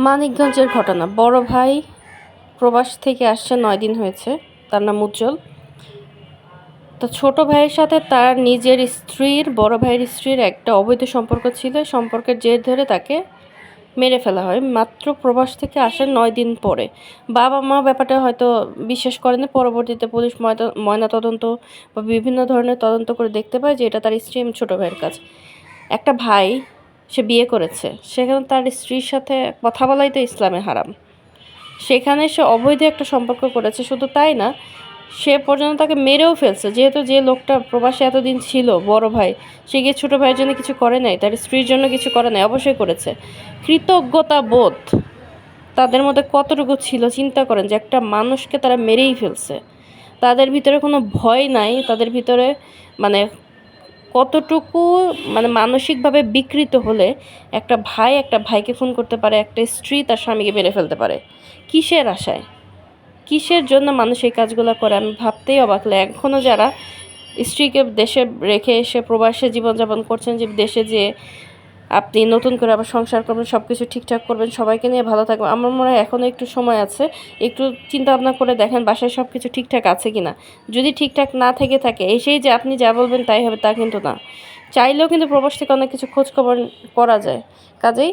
মানিকগঞ্জের ঘটনা। বড় ভাই প্রবাস থেকে আসছে 9 দিন হয়েছে। তার নাম উজ্জ্বল। তো ছোট ভাইয়ের সাথে তার নিজের স্ত্রীর, বড় ভাইয়ের স্ত্রীর একটা অবৈধ সম্পর্ক ছিল। সম্পর্কের জের ধরে তাকে মেরে ফেলা হয় মাত্র প্রবাস থেকে আসার 9 দিন পরে। বাবা মা ব্যাপারটা হয়তো বিশ্বাস করেনি। পরবর্তীতে পুলিশ ময়না তদন্ত বা বিভিন্ন ধরনের তদন্ত করে দেখতে পায় যে এটা তার স্ত্রী এবং ছোটো ভাইয়ের কাজ। একটা ভাই, সে বিয়ে করেছে, সেখানে তার স্ত্রীর সাথে কথা বলাই তো ইসলামে হারাম। সেখানে সে অবৈধ একটা সম্পর্ক করেছে। শুধু তাই না, সে পর্যন্ত তাকে মেরেও ফেলছে। যেহেতু যে লোকটা প্রবাসে এতদিন ছিল, বড় ভাই, সে গিয়ে ছোটো ভাইয়ের জন্য কিছু করে নাই, তার স্ত্রীর জন্য কিছু করে নাই, অবশ্যই করেছে। কৃতজ্ঞতা বোধ তাদের মধ্যে কতটুকু ছিল চিন্তা করেন, যে একটা মানুষকে তারা মেরেই ফেলছে। তাদের ভিতরে কোনো ভয় নাই, তাদের ভিতরে মানে কতটুকু মানসিকভাবে বিকৃত হলে একটা ভাই একটা ভাইকে খুন করতে পারে, একটা স্ত্রী তার স্বামীকে মেরে ফেলতে পারে। কিসের আশায়, কিসের জন্য মানুষ এই কাজগুলো করে? আমি ভাবতেই অবাক লাগে। এখনও যারা স্ত্রীকে দেশে রেখে এসে প্রবাসে জীবনযাপন করছেন, যে দেশে যে আপনি নতুন করে আবার সংসার করবেন, সব কিছু ঠিকঠাক করবেন, সবাইকে নিয়ে ভালো থাকবেন, আমার মনে হয় এখনও একটু সময় আছে। একটু চিন্তা ভাবনা করে দেখেন বাসায় সব কিছু ঠিকঠাক আছে কি না। যদি ঠিকঠাক না থেকে থাকে, এসেই যে আপনি যা বলবেন তাই হবে তা কিন্তু না। চাইলেও কিন্তু প্রবাস থেকে অনেক কিছু খোঁজখবর করা যায়। কাজেই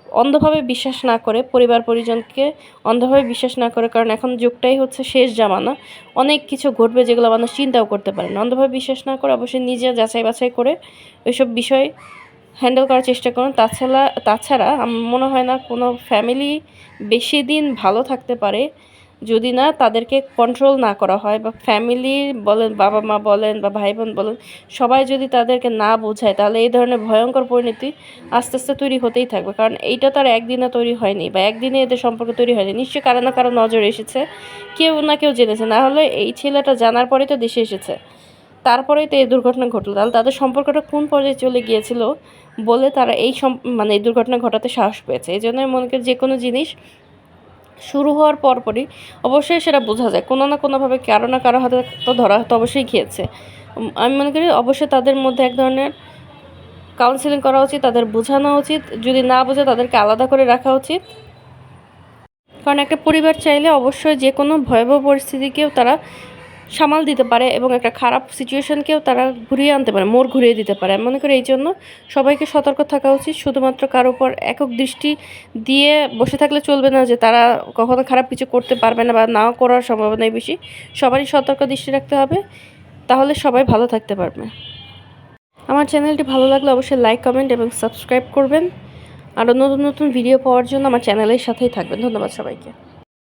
অন্ধভাবে বিশ্বাস না করে, পরিবার পরিজনকে অন্ধভাবে বিশ্বাস না করে, কারণ এখন যুগটাই হচ্ছে শেষ জামানা। অনেক কিছু ঘটবে যেগুলো মানুষ চিন্তাও করতে পারে না। অন্ধভাবে বিশ্বাস না করে অবশ্যই নিজে যাচাই বাছাই করে ওইসব বিষয় হ্যান্ডেল করার চেষ্টা করুন। তাছাড়া আমার মনে হয় না কোনো ফ্যামিলি বেশি দিন ভালো থাকতে পারে যদি না তাদেরকে কন্ট্রোল না করা হয়, বা ফ্যামিলি বলেন, বাবা মা বলেন বা ভাই বোন বলেন, সবাই যদি তাদেরকে না বোঝায়, তাহলে এই ধরনের ভয়ঙ্কর পরিণতি আস্তে আস্তে তৈরি হতেই থাকবে। কারণ এইটা তো আর একদিনে তৈরি হয়নি, বা একদিনে এদের সম্পর্ক তৈরি হয়নি। নিশ্চয়ই কারো না কারো নজরে এসেছে, কেউ না কেউ জেনেছে। না হলে এই ছেলেটা জানার পরেই তো দেশে এসেছে, তারপরেই তো এই দুর্ঘটনা ঘটলো। তাহলে তাদের সম্পর্কটা কোন পর্যায়ে চলে গিয়েছিল বলে তারা এই এই দুর্ঘটনা ঘটাতে সাহস পেয়েছে। এই জন্য মনে করি যে কোনো জিনিস শুরু হওয়ার পরপরই অবশ্যই সেটা বোঝা যায়, কোনো না কোনোভাবে কারো না কারো হাতে তো ধরা তো অবশ্যই খেয়েছে। আমি মনে করি অবশ্যই তাদের মধ্যে এক ধরনের কাউন্সেলিং করা উচিত, তাদের বোঝানো উচিত। যদি না বোঝে তাদেরকে আলাদা করে রাখা উচিত। কারণ একটা পরিবার চাইলে অবশ্যই যে কোনো ভয়াবহ পরিস্থিতিকেও তারা সামাল দিতে পারে, এবং একটা খারাপ সিচুয়েশনকেও তারা ঘুরিয়ে আনতে পারে, মোড় ঘুরিয়ে দিতে পারে। আমি মনে করি এই জন্য সবাইকে সতর্ক থাকা উচিত। শুধুমাত্র কারো উপর একক দৃষ্টি দিয়ে বসে থাকলে চলবে না, যে তারা কখনো খারাপ কিছু করতে পারবে না বা নাও করার সম্ভাবনাই বেশি। সবারই সতর্ক দৃষ্টি রাখতে হবে, তাহলে সবাই ভালো থাকতে পারবে। আমার চ্যানেলটি ভালো লাগলে অবশ্যই লাইক, কমেন্ট এবং সাবস্ক্রাইব করবেন। আরও নতুন নতুন ভিডিও পাওয়ার জন্য আমার চ্যানেলের সাথেই থাকবেন। ধন্যবাদ সবাইকে।